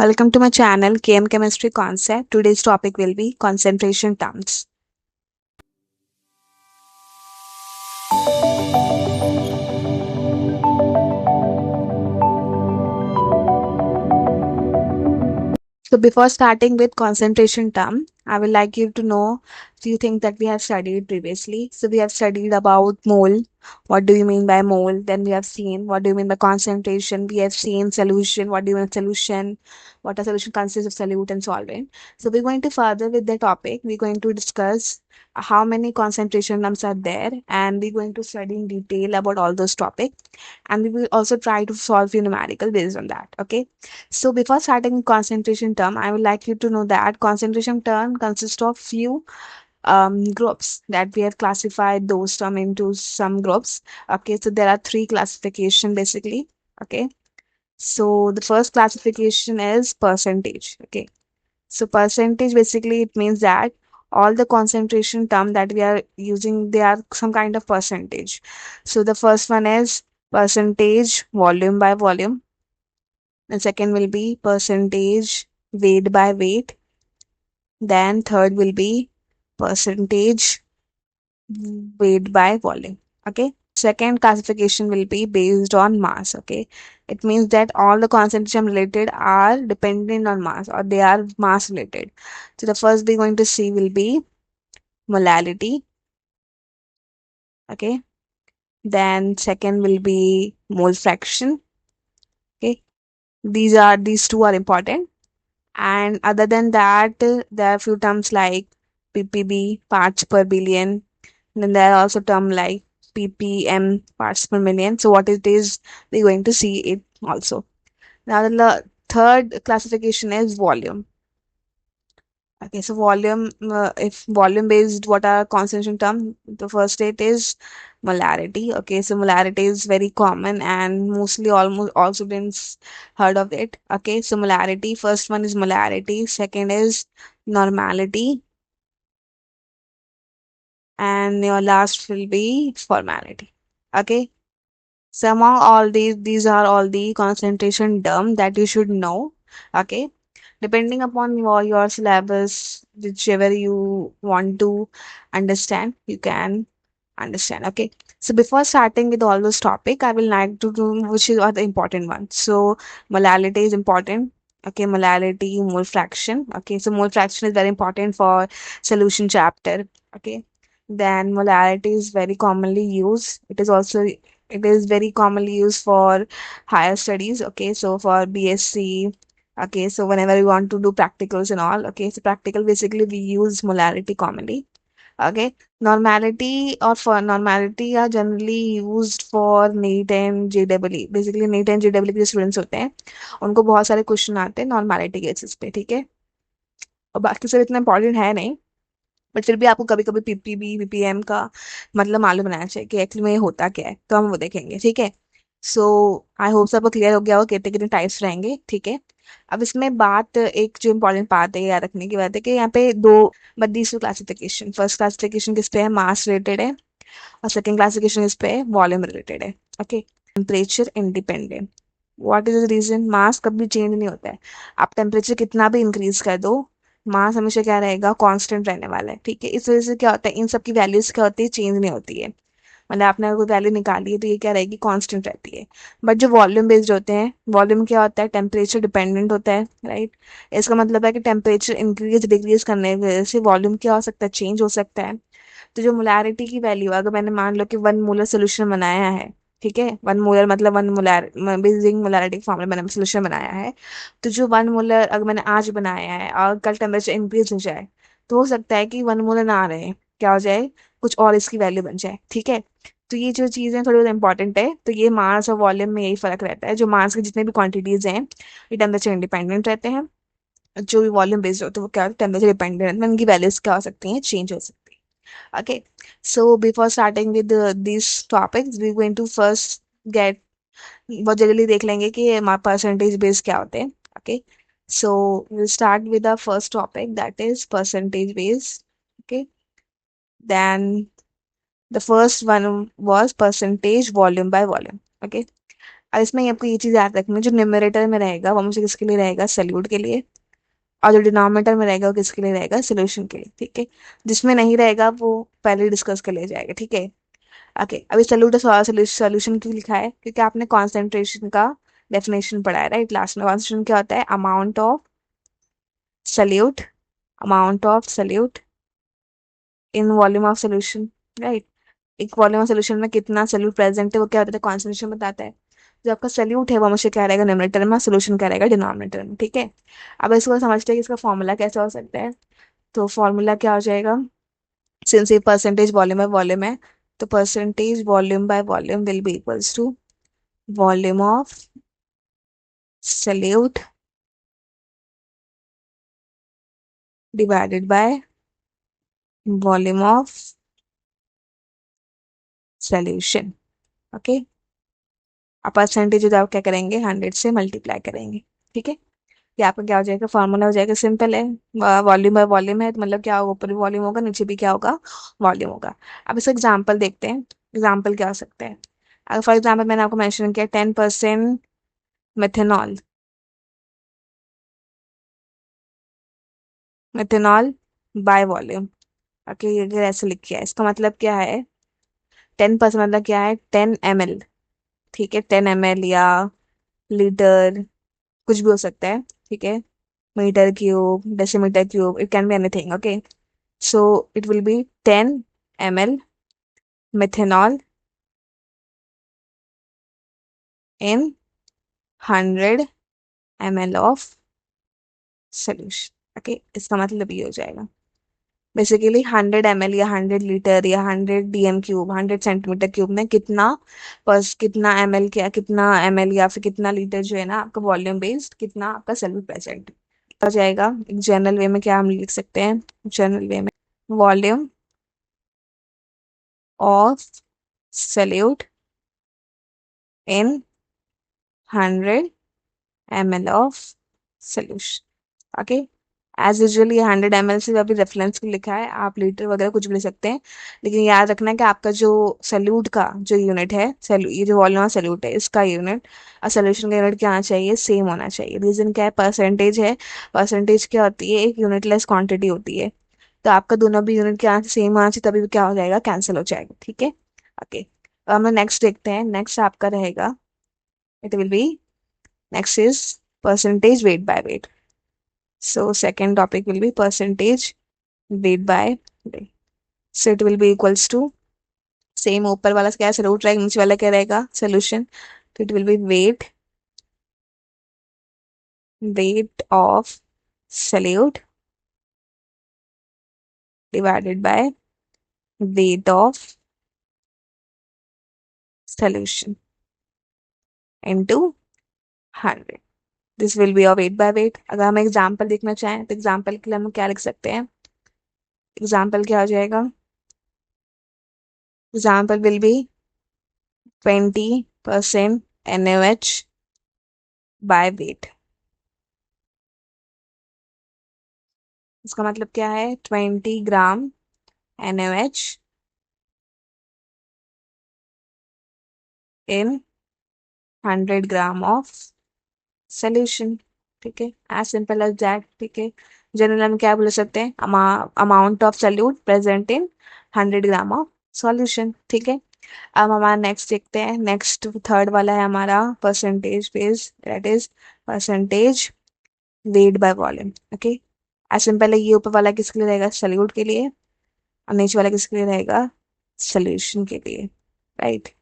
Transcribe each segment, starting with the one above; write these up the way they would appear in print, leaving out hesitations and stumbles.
Welcome to my channel KM Chemistry Concept. Today's topic will be concentration terms. So before starting with concentration term, I would like you to know few things that we have studied previously. So we have studied about mole. What do you mean by mole? Then we have seen what do you mean by concentration. We have seen solution. What do you mean by solution? What a solution consists of solute and solvent. So we're going to further with the topic. We're going to discuss how many concentration terms are there, and we're going to study in detail about all those topics. And we will also try to solve few numerical based on that. Okay. So before starting concentration term, I would like you to know that concentration term consists of few groups that we have classified those term into some groups. Okay, so there are three classification basically. Okay, so the first classification is percentage. Okay, so percentage basically it means that all the concentration term that we are using they are some kind of percentage. So the first one is percentage volume by volume. The second will be percentage weight by weight. Then third will be percentage weight by volume. Okay. Second classification will be based on mass. Okay. It means that all the concentration related are dependent on mass or they are mass related. So the first we're going to see will be molality. Okay. Then second will be mole fraction. Okay. These two are important. And other than that, there are few terms like ppb, parts per billion. Then there are also term like ppm, parts per million. So what it is, we're going to see it also. Now the third classification is volume. Okay, so volume, if volume based, what are concentration term? The first state is molarity. Okay, so molarity is very common and mostly almost all students heard of it. Okay, so molarity, first one is molarity, second is normality, and your last will be formality. Okay, so among all these are all the concentration term that you should know. Okay, depending upon your syllabus, whichever you want to understand, you can understand. Okay, so before starting with all those topic, I will like to do which is are the important ones. So molality is important. Okay, molality, mole fraction. Okay, so mole fraction is very important for solution chapter. Okay, then molality is very commonly used. It is very commonly used for higher studies. Okay, so for BSc. Okay, so whenever we want to do practicals and all, okay, so practical basically we use molarity commonly. Okay, normality or for normality are generally used for NEET and JEE. Basically NEET and JEE के जो students होते हैं उनको बहुत सारे question आते हैं normality cases पे, ठीक है। और बाकी सब इतना इंपॉर्टेंट है नहीं, बट फिर भी आपको कभी कभी पीपीबी पीपीएम का मतलब मालूम बनाना चाहिए कि एक्चुअली में ये होता क्या है, तो हम वो देखेंगे, ठीक है। सो आई होप सबको क्लियर हो गया हो कितने कितने टाइप्स रहेंगे, ठीक है। अब इसमें बात एक जो इम्पोर्टेंट बात है याद रखने की बात है कि यहाँ पे दो बदीसू क्लासिफिकेशन, फर्स्ट क्लासिफिकेशन किस पे है, मास रिलेटेड है, और सेकंड क्लासिफिकेशन इस पे है वॉल्यूम रिलेटेड है। Okay, temperature independent. What is the reason? Mass कभी चेंज नहीं होता है, आप टेम्परेचर कितना भी इंक्रीज कर दो, मास हमेशा क्या रहेगा, कांस्टेंट रहने वाला है, ठीक है। इस वजह से क्या होता है, इन सब की वैल्यूज क्या होती है, चेंज नहीं होती है। मतलब आपने अगर कोई वैल्यू निकाली है तो ये क्या रहेगी, कांस्टेंट रहती है। बट जो वॉल्यूम बेस्ड होते हैं, वॉल्यूम क्या होता है, टेम्परेचर डिपेंडेंट होता है, राइट। इसका मतलब है कि टेम्परेचर इंक्रीज डिक्रीज करने की वजह से वॉल्यूम क्या हो सकता है, चेंज हो सकता है। तो जो मोलारिटी की वैल्यू, अगर मैंने मान लो कि 1 मोलर सोल्यूशन बनाया है, ठीक है, 1 मोलर मतलब 1 मोलर बेसिक मोलारिटी फॉर्मूला मैंने सोल्यूशन बनाया है, तो जो 1 मोलर अगर मैंने आज बनाया है और कल टेम्परेचर इंक्रीज हो जाए, तो हो सकता है कि 1 मोलर ना रहे, क्या हो जाए, कुछ और इसकी वैल्यू बन जाए, ठीक है। तो ये जो चीज़ें थोड़ी बहुत इंपॉर्टेंट है, तो ये मास और वॉल्यूम में यही फर्क रहता है, जो मास के जितने भी क्वांटिटीज हैं ये टेम्परेचर इंडिपेंडेंट रहते हैं, जो भी वॉल्यूम बेस्ड होते हैं वो क्या टेम्परेचर डिपेंडेंट रहते हैं, उनकी वैल्यूज क्या हो सकती हैं, चेंज हो सकती है। Okay, so before starting with these topics, we're going to first get बहुत जल्दी देख लेंगे कि हमारा परसेंटेज बेस क्या होते हैं। Okay, so we'll start with the first topic, that is percentage base. Okay, then the first one was percentage volume by volume. Okay, और इसमें आपको ये चीज़ याद रखनी है, जो न्यूमरेटर में रहेगा वो मुझे किसके लिए रहेगा, सल्यूट के लिए, और जो डिनोमिनेटर में रहेगा वो किसके लिए रहेगा, सोल्यूशन के लिए। ठीक है, जिसमें नहीं रहेगा वो पहले डिस्कस कर लिया जाएगा। ठीक है, ओके। अभी सल्यूट सोल्यूशन क्यों लिखा है, क्योंकि आपने कॉन्सेंट्रेशन का डेफिनेशन पढ़ा है, राइट। लास्ट में कॉन्सेंट्रेशन क्या होता है, solute amount of solute in volume of solution, right. एक वॉल्यूम ऑफ सोल्यूशन में कितना सल्यूट प्रेजेंट है वो क्या होता है, कॉन्सेंट्रेशन बताता है। जो आपका सल्यूट है वो हमेशा क्या रहेगा, न्यूमरेटर में, सोल्यूशन क्या रहेगा, डिनोमिनेटर में। ठीक है, अब इसको समझते हैं कि इसका फॉर्मूला कैसा हो सकता है। तो फॉर्मूला क्या हो जाएगा, सिंस ये परसेंटेज वॉल्यूम है, तो percentage volume by volume will be equals to volume of solute divided by volume of solution. Okay, अब परसेंटेज जो आप क्या करेंगे, 100 से मल्टीप्लाई करेंगे। ठीक है, ये आपका क्या हो जाएगा, फॉर्मूला हो जाएगा, सिंपल है। वॉल्यूम बाय वॉल्यूम है तो मतलब क्या होगा, ऊपर भी वॉल्यूम होगा, नीचे भी क्या होगा, वॉल्यूम होगा। अब इसका एग्जाम्पल देखते हैं, एग्जाम्पल क्या हो सकता है। अगर फॉर एग्जाम्पल मैंने आपको मेंशन किया 10% methanol, methanol bye volume. Okay, ये अगर ऐसे लिख किया है इसका मतलब क्या है, 10% मतलब क्या है, 10 ml। ठीक है, 10 ml या लीटर, कुछ भी हो सकता है। ठीक है, metre cube, decimetre cube, it can be anything. Okay, so it will be 10 ml methanol in 100 ml of solution। Okay, इसका मतलब ये हो जाएगा, बेसिकली 100 ml या 100 लीटर या 100 dm क्यूब, 100 सेंटीमीटर क्यूब में कितना, बस कितना ml, क्या कितना ml या फिर कितना लीटर जो है ना आपका वॉल्यूम बेस्ड, कितना आपका सॉल्यूट प्रेजेंट हो जाएगा। एक जनरल वे में क्या हम लिख सकते हैं, जनरल वे में volume of solute in 100 ml of solution. Okay, as usually 100 ml से अभी रेफरेंस लिखा है, आप लीटर वगैरह कुछ भी ले सकते हैं, लेकिन याद रखना है कि आपका जो सल्यूट का जो यूनिट है, ये जो वॉल्यूम ऑफ सल्यूट है इसका यूनिट और सोल्यूशन का यूनिट क्या होना चाहिए, सेम होना चाहिए। रीजन क्या है, परसेंटेज है। परसेंटेज क्या होती है, एक यूनिटलेस क्वांटिटी होती है, तो आपका दोनों भी यूनिट क्या सेम आना चाहिए, तभी क्या हो जाएगा, कैंसिल हो जाएगा। ठीक है, ओके। अब हम नेक्स्ट देखते हैं, नेक्स्ट आपका रहेगा, it will B, next is percentage weight by weight. So second topic will be percentage weight by weight. So it will be equals to, same ऊपर वाला क्या है, रूट रहेगा, नीचे वाला क्या रहेगा, सोल्यूशन। तो it will B weight of solute divided by weight of solution into 100। This will be your weight by weight. अगर हम एग्जाम्पल देखना चाहें तो एग्जाम्पल के लिए हम क्या लिख सकते हैं, एग्जाम्पल क्या हो जाएगा, example will be 20% NaOH by weight. इसका मतलब क्या है, 20 ग्राम NaOH in 100 gram of solution. ठीक है, एज सिंपल एज दैट। ठीक है, जनरल हम क्या बोल सकते हैं, amount of salute present in 100 gram of solution. ठीक है, अब हमारा नेक्स्ट देखते हैं, नेक्स्ट थर्ड वाला है हमारा percentage based, that is percentage weight by volume. Okay, as simple है, ये ऊपर वाला किसके लिए रहेगा, सल्यूट के लिए, और नीचे वाला किसके लिए रहेगा, सोल्यूशन के लिए, राइट।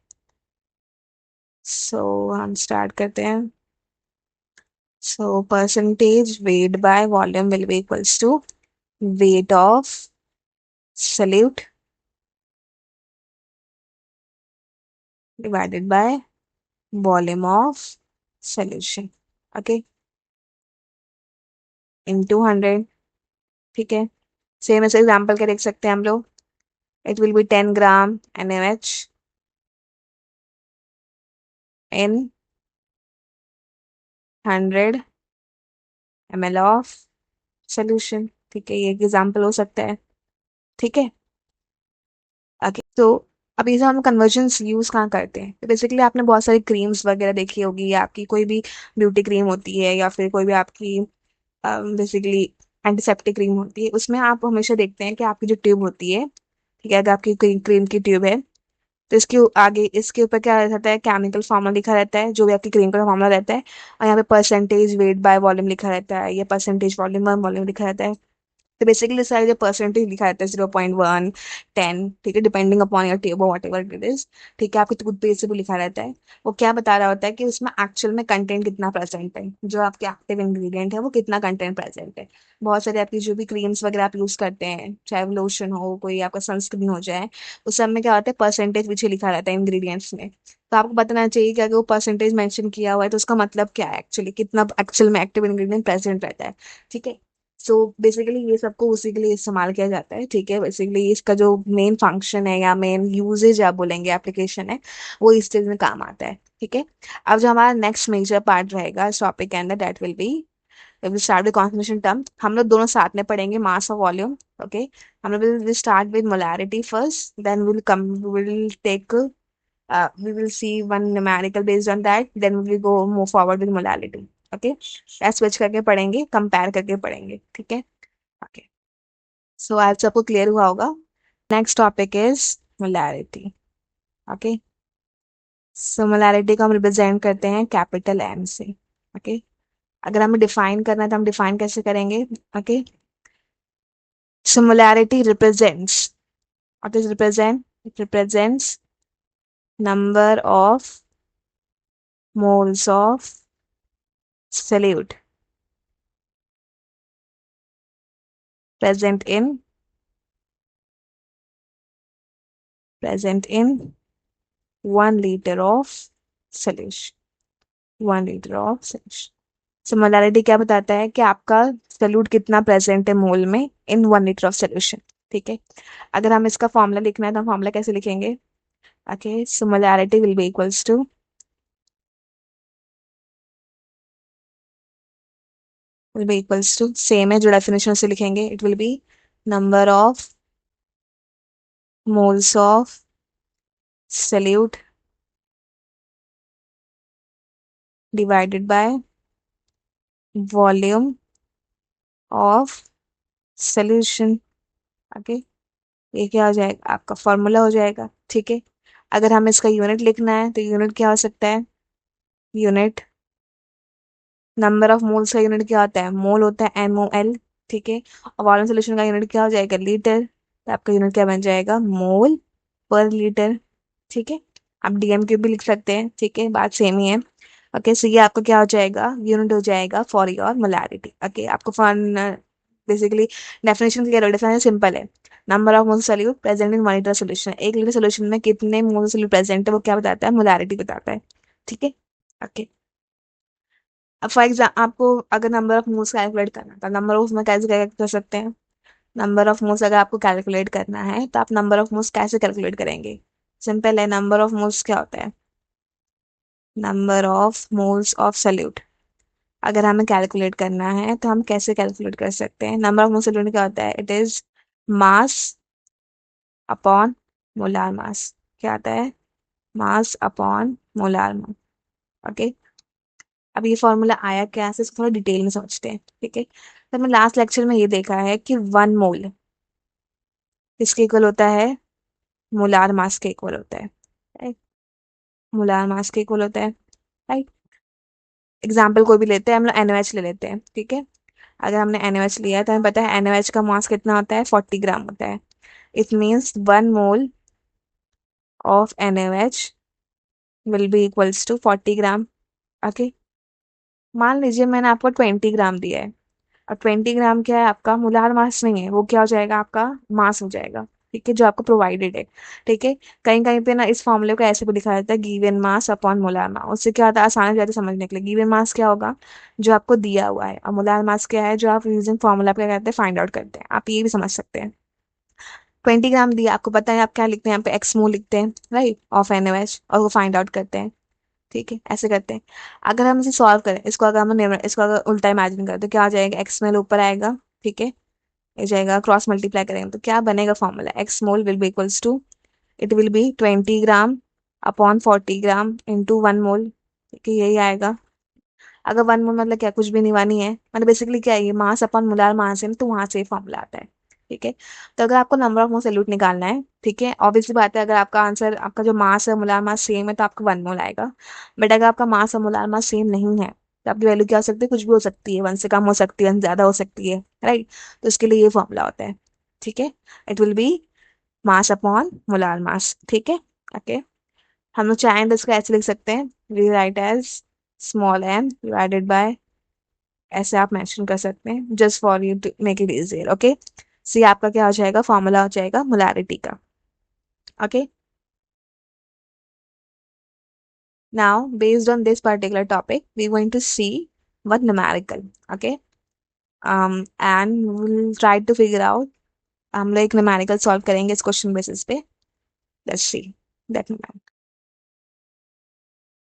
सो हम स्टार्ट करते हैं। So percentage weight by volume will be equals to weight of solute divided by volume of solution, okay, into 100। ठीक है, सेम ऐसे एग्जाम्पल के देख सकते हैं हम लोग, it will be 10 gram NaOH in 100 ml of solution. ठीक है, ये एग्जाम्पल हो सकता है। ठीक है, ओके। तो अब ये सब हम कन्वर्जन्स यूज कहाँ करते हैं, तो बेसिकली आपने बहुत सारी क्रीम्स वगैरह देखी होगी, या आपकी कोई भी ब्यूटी क्रीम होती है, या फिर कोई भी आपकी बेसिकली एंटीसेप्टिक क्रीम होती है, उसमें आप हमेशा देखते हैं कि आपकी जो ट्यूब होती है, ठीक है, अगर आपकी क्रीम की ट्यूब है, तो इसके आगे इसके ऊपर क्या रहता है, केमिकल फार्मूला लिखा रहता है, जो भी आपकी क्रीम का फार्मूला रहता है, और यहाँ पे परसेंटेज वेट बाय वॉल्यूम लिखा रहता है, या परसेंटेज वॉल्यूम वन वॉल्यूम लिखा रहता है। तो बेसिकली सारे जो परसेंटेज लिखा रहता है 0.1, 10, ठीक है, depending upon your table what ever it is, ठीक है, आपके टूथपेस्ट से भी लिखा रहता है। वो क्या बता रहा होता है कि उसमें एक्चुअल में कंटेंट कितना प्रेजेंट है, जो आपके एक्टिव इंग्रेडिएंट है वो कितना कंटेंट प्रेजेंट है। बहुत सारे आपकी जो भी क्रीम्स वगैरह आप यूज करते हैं, चाहे वो लोशन हो, कोई आपका सनस्क्रीन हो जाए, उस सब में क्या होता है, परसेंटेज पीछे लिखा रहता है इंग्रेडिएंट्स में। तो आपको बताना चाहिए कि अगर वो परसेंटेज मेंशन किया हुआ है तो उसका मतलब क्या है, एक्चुअली कितना एक्चुअल में एक्टिव इंग्रेडिएंट प्रेजेंट रहता है, ठीक है। सो बेसिकली ये सबको उसी के लिए इस्तेमाल किया जाता है, ठीक है। बेसिकली इसका जो मेन फंक्शन है या मेन यूजेज आप बोलेंगे एप्लीकेशन है, वो इस चीज में काम आता है, ठीक है। अब जो हमारा नेक्स्ट मेजर पार्ट रहेगा इस टॉपिक के अंदर, that will be will start with conformation term. हम लोग दोनों साथ में पढ़ेंगे, मास और वॉल्यूम, ओके। हम लोग will start with molarity first, then will take we will see one numerical based on that, then we will go move forward with molality, okay। ऐसे switch करके पढ़ेंगे, कंपेयर करके पढ़ेंगे, ठीक है, ओके। सो आज सबको क्लियर हुआ होगा। Next topic is molarity, okay. So molarity को हम रिप्रेजेंट करते हैं कैपिटल एम से, ओके। अगर हमें डिफाइन करना है तो हम डिफाइन कैसे करेंगे, okay. So molarity represents, what is represent, it represents number of moles of solute present in 1 liter of solution, 1 liter of solution। Similarity क्या बताता है कि आपका सल्यूट कितना प्रेजेंट है मोल में इन 1 liter ऑफ सोल्यूशन, ठीक है। अगर हम इसका फॉर्मूला लिखना है तो हम फॉर्मूला कैसे लिखेंगे, okay. Similarity will be equals to, same है जो डेफिनेशन से लिखेंगे, it will be number of moles of solute divided by volume of solution, okay. ये क्या हो जाएगा, आपका फॉर्मूला हो जाएगा, ठीक है। अगर हमें इसका यूनिट लिखना है तो यूनिट क्या हो सकता है, यूनिट नंबर ऑफ मोल्स का यूनिट क्या होता है, मोल होता है MOL, ठीक है। और वॉल्यूम सॉल्यूशन का यूनिट क्या हो जाएगा, लीटर, तो आपका यूनिट क्या बन जाएगा, मोल पर लीटर, ठीक है। आप DMQ भी लिख सकते हैं, ठीक है, बात सेम ही है, ओके। सो ये आपका क्या हो जाएगा, यूनिट हो जाएगा फॉर योर मोलैरिटी, ओके। आपको फॉर बेसिकली डेफिनेशन क्लियर हो, डेफिनेशन सिंपल है। Number of moles solute present in 1 liter solution, 1 liter solution में कितने मोल्स सॉल्यूट प्रेजेंट है वो क्या बताता है, मोलैरिटी बताता है, ठीक है, ओके। अब फॉर एग्जाम्पल आपको अगर नंबर ऑफ मोल्स कैलकुलेट करना है तो नंबर ऑफ में कैसे कैलकुलेट कर सकते हैं, नंबर ऑफ मोल्स अगर आपको कैलकुलेट करना है तो आप नंबर ऑफ मोल्स कैसे कैलकुलेट करेंगे, सिंपल है। नंबर ऑफ मोल्स क्या होता है, number of moles of solute अगर हमें कैलकुलेट करना है तो हम कैसे कैलकुलेट कर सकते हैं, नंबर ऑफ मोल्स सॉल्यूट क्या होता है, it is mass upon molar mass, क्या आता है, mass upon molar mass, okay. अब ये फॉर्मूला आया क्या से, इसको थोड़ा डिटेल में समझते हैं, ठीक है। तो हमने लास्ट लेक्चर में ये देखा है कि 1 मोल किसके इक्वल होता है, मोलार मास के इक्वल होता है, राइट, मोलार मास के इक्वल होता है, राइट। एग्जाम्पल कोई भी लेते हैं, हम लोग NaOH ले लेते हैं, ठीक है। अगर हमने NaOH लिया है तो हमें पता है NaOH का मास कितना होता है, 40 ग्राम होता है। It means 1 mole of NaOH will be equals to 40 gram, okay. मान लीजिए मैंने आपको 20 ग्राम दिया है, और 20 ग्राम क्या है, आपका मोलार मास नहीं है, वो क्या हो जाएगा, आपका मास हो जाएगा, ठीक है, जो आपको प्रोवाइडेड है, ठीक है। कहीं कहीं पे ना इस फॉर्मूले को ऐसे भी लिखा जाता है, given mass upon molar mass, उससे क्या होता है, आसान हो जाता है समझने के लिए। गिवन मास क्या होगा, जो आपको दिया हुआ है, और मोलार मास क्या है, जो आप यूजिंग फॉर्मूला क्या करते हैं, फाइंड आउट करते हैं। आप ये भी समझ सकते हैं, 20 ग्राम दिया आपको, पता है आप क्या लिखते हैं, यहाँ पे एक्स मोल लिखते हैं, राइट, ऑफ NaOH, और वो फाइंड आउट करते हैं, ठीक है, ऐसे करते हैं। अगर हम इसे सॉल्व करें, इसको अगर हम इसको अगर उल्टा इमेजिन करें तो क्या आ जाएगा, एक्स मोल ऊपर आएगा, ठीक है, ये जाएगा, क्रॉस मल्टीप्लाई करेंगे तो क्या बनेगा formula, x mole will be equals to it will be 20 gram upon 40 gram into 1 mole, ठीक है, यही आएगा। अगर 1 मोल मतलब क्या, कुछ भी नहीं, 1 ही है, मतलब बेसिकली क्या है, ये मास अपॉन मोलार मास है ना, तो वहां से फॉर्मूला आता है। ठीक है, तो अगर आपको नंबर ऑफ मोल सॉल्यूट निकालना है, ठीक है, ऑब्वियसली बात है, अगर आपका आंसर, आपका जो मास है मोलार मास सेम है, तो आपका 1 मोल आएगा। बट अगर आपका मास और मोलार मास सेम नहीं है, तो आपकी वैल्यू क्या हो सकती है, कुछ भी हो सकती है, 1 से कम हो सकती है, 1 से ज्यादा हो सकती है, राइट। तो इसके लिए ये फॉर्मूला होता है। ठीक है, it will B mass upon molar mass. ठीक है, ओके। हम लोग चाहें तो इसको ऐसे लिख सकते हैं, we write as small m divided by, ऐसे आप मेंशन कर सकते हैं, just for you to make it easier. Okay, see आपका क्या हो जाएगा, फॉर्मूला हो जाएगा मोलारिटी का। Okay, now based on this particular topic we going to see one numerical. Okay, and will try to figure out, हम लोग एक न्यूमेरिकल सॉल्व करेंगे इस क्वेश्चन बेसिस पे। Let's see that.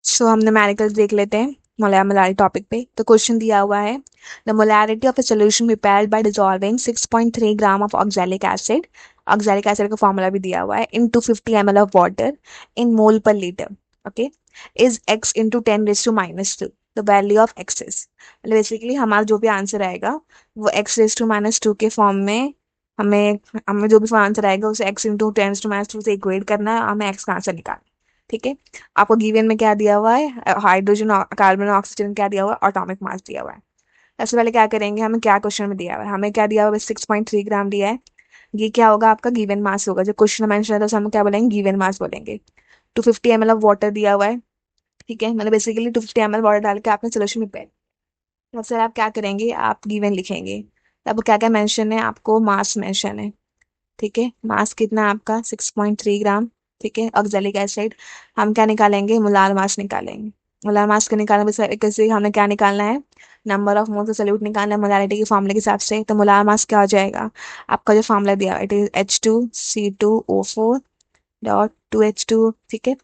सो हम न्यूमेरिकल देख लेते हैं मोलारिटी टॉपिक पे। तो क्वेश्चन दिया हुआ है, the molarity of a solution prepared by dissolving 6.3 gram of oxalic acid, oxalic acid का फॉर्मूला भी दिया हुआ है, इन 250 ml ऑफ वाटर इन मोल पर litre, okay, is x into 10⁻²। The value of x is, मतलब बेसिकली हमारा जो भी आंसर आएगा वो x⁻² के फॉर्म में, हमें हमें जो भी आंसर आएगा उसे x इंटू 10⁻² से इक्वेट करना है, हमें x का आंसर निकालना है। ठीक है, आपको गिवन में क्या दिया हुआ है, हाइड्रोजन, कार्बन, ऑक्सीजन क्या दिया हुआ है, एटॉमिक मास दिया हुआ है। सबसे पहले क्या करेंगे, हमें क्या क्वेश्चन में दिया हुआ है, हमें क्या दिया हुआ है, 6.3 ग्राम दिया है। ये क्या होगा, आपका गिवन मास होगा, जब क्वेश्चन मेंशन है तो हम क्या बोलेंगे, गिवन मास बोलेंगे। 250 ml ऑफ वाटर दिया हुआ है, ठीक है, मतलब बेसिकली 250 ml वाटर डाल के आपने सोल्यूशन में पैक। तो सर आप क्या करेंगे, आप गिवन लिखेंगे, तो आपको क्या क्या मेंशन है, आपको मास मेंशन है। ठीक है, मास कितना है आपका, 6.3 ग्राम। ठीक है, ऑक्सैलिक एसिड, हम क्या निकालेंगे, मोलार मास निकालेंगे। मोलार मास को निकालने में कैसे, हमें क्या निकालना है, नंबर ऑफ मोल्स सॉल्यूट निकालना है मोलारिटी के फॉर्मूले के हिसाब से। तो मोलार मास क्या हो जाएगा, आपका जो फॉर्मूला दिया है, इट इज H2C2O4.2H2। ठीक है,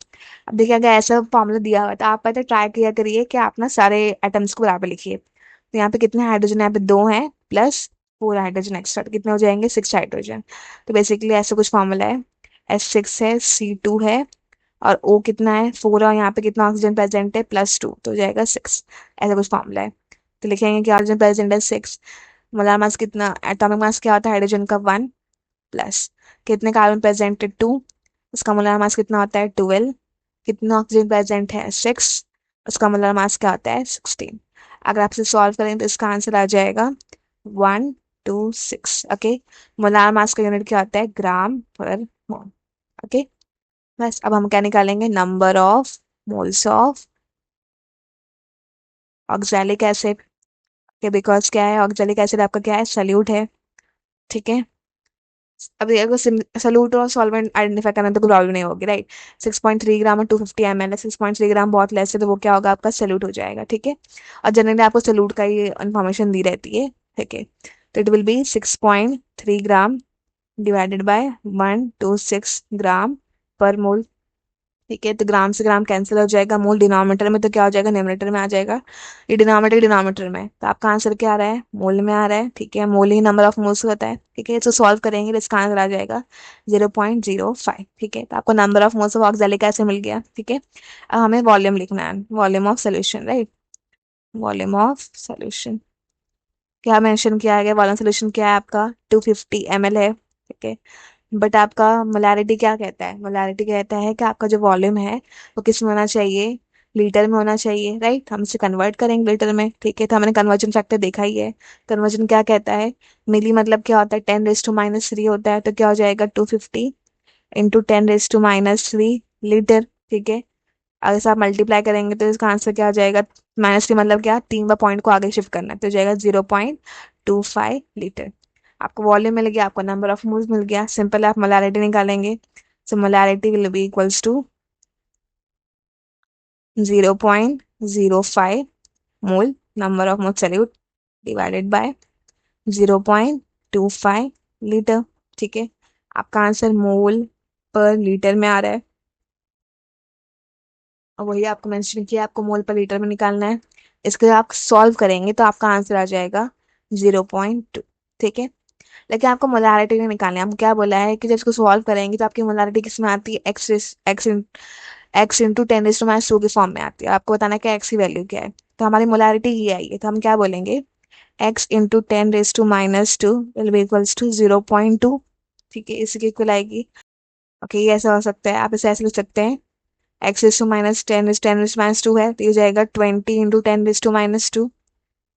अब देखिए अगर ऐसा फॉर्मूला दिया हुआ है तो आप पहले ट्राई किया करिए कि आप ना सारे एटम्स को बराबर लिखिए। तो यहाँ पे कितने हाइड्रोजन, यहाँ पे 2 हैं प्लस 4 हाइड्रोजन एक्स्ट्रा, तो कितने हो जाएंगे, 6 हाइड्रोजन। तो बेसिकली ऐसा कुछ फॉर्मूला है, H6 है, C2 है, और O कितना है, 4, और यहाँ पे कितना ऑक्सीजन प्रेजेंट है, +2, तो हो जाएगा 6। ऐसा कुछ फॉर्मूला है। तो लिखेंगे कि ऑक्सीजन प्रेजेंट है 6, मोलार मास कितना, एटॉमिक मास क्या होता है हाइड्रोजन का, 1, प्लस कितने कार्बन प्रेजेंट है, 2, उसका मोलार मास कितना होता है, 12, कितना ऑक्सीजन प्रेजेंट है, 6, उसका मोलार मास क्या होता है, 16। अगर आपसे सॉल्व करें तो इसका आंसर आ जाएगा 126। ओके, मोलार मास का यूनिट क्या होता है, ग्राम पर मोल। ओके, बस अब हम क्या निकालेंगे, number of moles of oxalic acid के, बिकॉज क्या है, ऑक्सैलिक एसिड आपका क्या है, सल्यूट है। ठीक है, अब ये अगर सल्यूट और सॉल्वेंट आइडेंटिफाई करना तो कोई प्रॉब्लम नहीं होगी, राइट। 6.3 ग्राम और 250 ml है, 6.3 ग्राम बहुत लेस है, तो वो क्या होगा, आपका सल्यूट हो जाएगा। ठीक है, और जनरली आपको सल्यूट का ये इन्फॉर्मेशन दी रहती है। ठीक है, तो it will B 6.3 gram divided by 126 ग्राम पर मोल। ठीक है, तो ग्राम से ग्राम कैंसिल हो जाएगा, मोल डिनोमिनेटर में, तो क्या हो जाएगा, न्यूमरेटर में आ जाएगा। ये डिनोमिनेटर डिनोमिनेटर में, तो आपका आंसर क्या आ रहा है, मोल में आ रहा है। ठीक है, मोल ही नंबर ऑफ मोल्स होता है। ठीक है, इसको सॉल्व करेंगे तो इसका आंसर आ जाएगा 0.05। ठीक है, तो आपको number of moles of oxalic acid मिल गया। ठीक है, अब हमें वॉल्यूम लिखना है, volume of solution, right, volume of solution क्या मेंशन किया गया, वॉल्यूम सोल्यूशन क्या है आपका, 250 ml है। ठीक है, बट आपका मोलारिटी क्या कहता है, मोलारिटी कहता है कि आपका जो वॉल्यूम है वो किस में होना चाहिए, लीटर में होना चाहिए, राइट। हम इसे कन्वर्ट करेंगे लीटर में। ठीक है, तो हमने कन्वर्जन फैक्टर देखा ही है, कन्वर्जन क्या कहता है, मिली मतलब क्या होता है, 10⁻³ होता है, तो क्या हो जाएगा, 250 इंटू 10⁻³ लीटर। ठीक है, अगर से आप मल्टीप्लाई करेंगे तो इसका आंसर क्या हो जाएगा, -3 मतलब क्या, 3 बार पॉइंट को आगे शिफ्ट करना है, तो हो जाएगा 0.25 लीटर। आपको वॉल्यूम मिल गया, आपको नंबर ऑफ मोल्स मिल गया, सिंपल आप मोलारिटी निकालेंगे। So molarity will be equals to 0.05 mole, number of mole solute, divided by 0.25 litre. ठीक है, आपका आंसर मोल पर लीटर में आ रहा है, और वही आपको मेंशन किया, आपको मोल पर लीटर में निकालना है। इसको आप सॉल्व करेंगे तो आपका आंसर आ जाएगा 0.2। ठीक है, लेकिन आपको मोलारिटी नहीं निकालनी है। हमको क्या बोला है कि जब इसको सॉल्व करेंगे तो आपकी मोलारिटी किस में आती है, एक्स इंटू 10⁻² के फॉर्म में आती है। आपको बताना है कि एक्स की वैल्यू क्या है, तो हमारी मोलारिटी ये आई है, तो हम क्या बोलेंगे, x into 10⁻², will be equals to 0.2। ठीक है, इसी की इक्वल आएगी। ओके, ये ऐसा हो सकता है, आप इसे ऐसे लिख सकते हैं, x⁻10⁻², है तो ये हो जाएगा 20 × 10⁻²।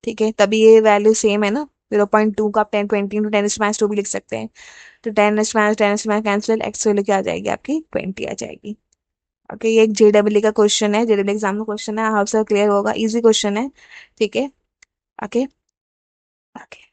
ठीक है, तभी ये वैल्यू सेम है ना, 0.2 का आप 20 × 10⁻² भी लिख सकते हैं। तो 10⁻10⁻ कैंसिल, एक्स वैल्यू क्या आ जाएगी आपकी, 20 आ जाएगी। ओके, ये एक जेडब्ल्यू का क्वेश्चन है, जेडब्ल्यू एग्जाम का क्वेश्चन है, आपसे क्लियर होगा, इजी क्वेश्चन है। ठीक है। ओके। ओके।